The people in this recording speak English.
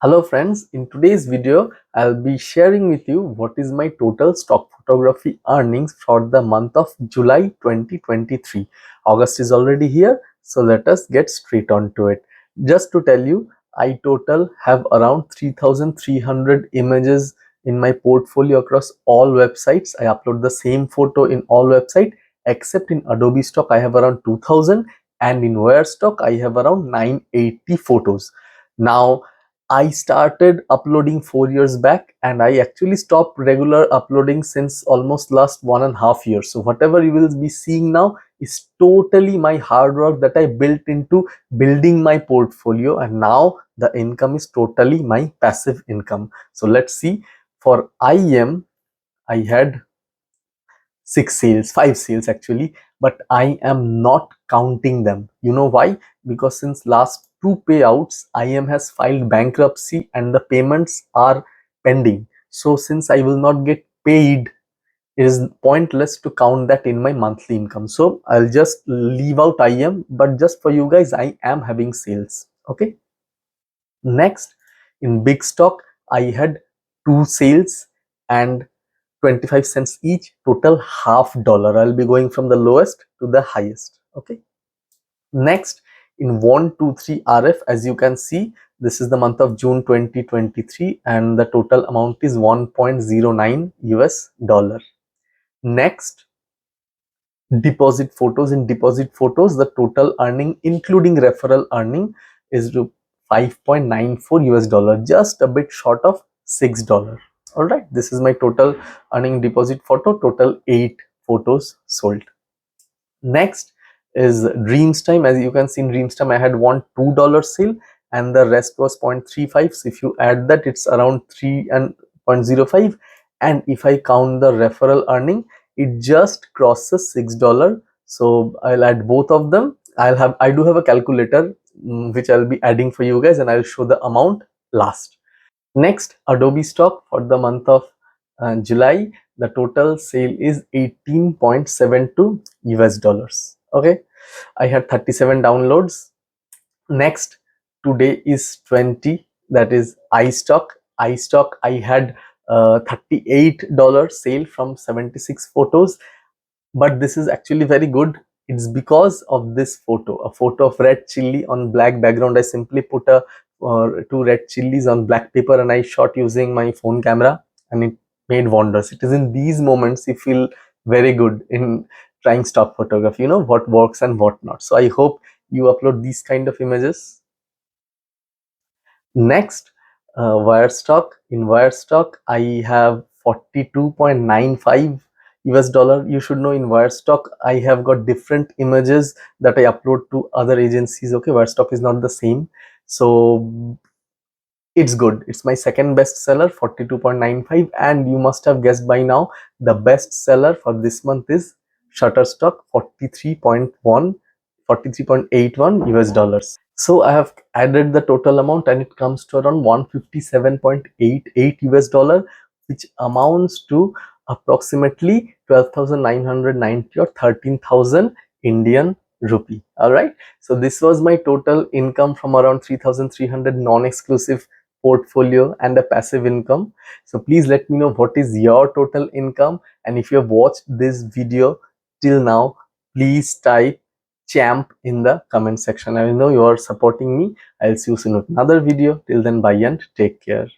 Hello friends, in today's video I'll be sharing with you what is my total stock photography earnings for the month of July 2023. August is already here, so let us get straight on to it. Just to tell you, I total have around 3300 images in my portfolio across all websites. I upload the same photo in all websites except in Adobe Stock I have around 2000 and in Wirestock I have around 980 photos. Now I started uploading 4 years back and I actually stopped regular uploading since almost last 1.5 years. So whatever you will be seeing now is totally my hard work that I built into building my portfolio, and now the income is totally my passive income. So let's see. For IM, I had 5 sales actually, but I am not counting them. You know why? Because since last two payouts IM has filed bankruptcy and the payments are pending, so since I will not get paid, it is pointless to count that in my monthly income. So I'll just leave out IM, but just for you guys I am having sales. Okay, next, in bigstock I had 2 sales and 25 cents each, total $half. I'll be going from the lowest to the highest. Okay, next, in 123 RF, as you can see, this is the month of June 2023 and the total amount is 1.09 US dollar. Next, deposit photos. In deposit photos, the total earning including referral earning is 5.94 US dollar, just a bit short of $6. All right, this is my total earning deposit photo, total 8 photos sold. Next is Dreamstime. As you can see, in Dreamstime I had one $2 sale and the rest was 0.35. So if you add that, it's around 3 and 0.05, and if I count the referral earning, it just crosses $6. So I'll add both of them. I do have a calculator which I'll be adding for you guys, and I'll show the amount last. Next, Adobe stock for the month of July, the total sale is 18.72 US dollars. Okay, I had 37 downloads. Next, today is 20, that is iStock. iStock, I had $38 sale from 76 photos, but this is actually very good. It's because of this photo, a photo of red chili on black background. I simply put a two red chilies on black paper and I shot using my phone camera, and it made wonders. It is in these moments you feel very good in trying stock photography, you know what works and what not. So I hope you upload these kind of images. Next, Wirestock. In Wirestock, I have 42.95 US dollar. You should know, in Wirestock I have got different images that I upload to other agencies. Okay, Wirestock is not the same, so it's good. It's my second best seller, 42.95, and you must have guessed by now the best seller for this month is Shutterstock, 43.81 US dollars. So I have added the total amount and it comes to around 157.88 US dollar, which amounts to approximately 12,990 or 13,000 Indian rupee. All right, so this was my total income from around 3,300 non-exclusive portfolio and a passive income. So please let me know what is your total income, and if you have watched this video till now, please type champ in the comment section. I know you are supporting me. I'll see you soon with another video. Till then, bye and take care.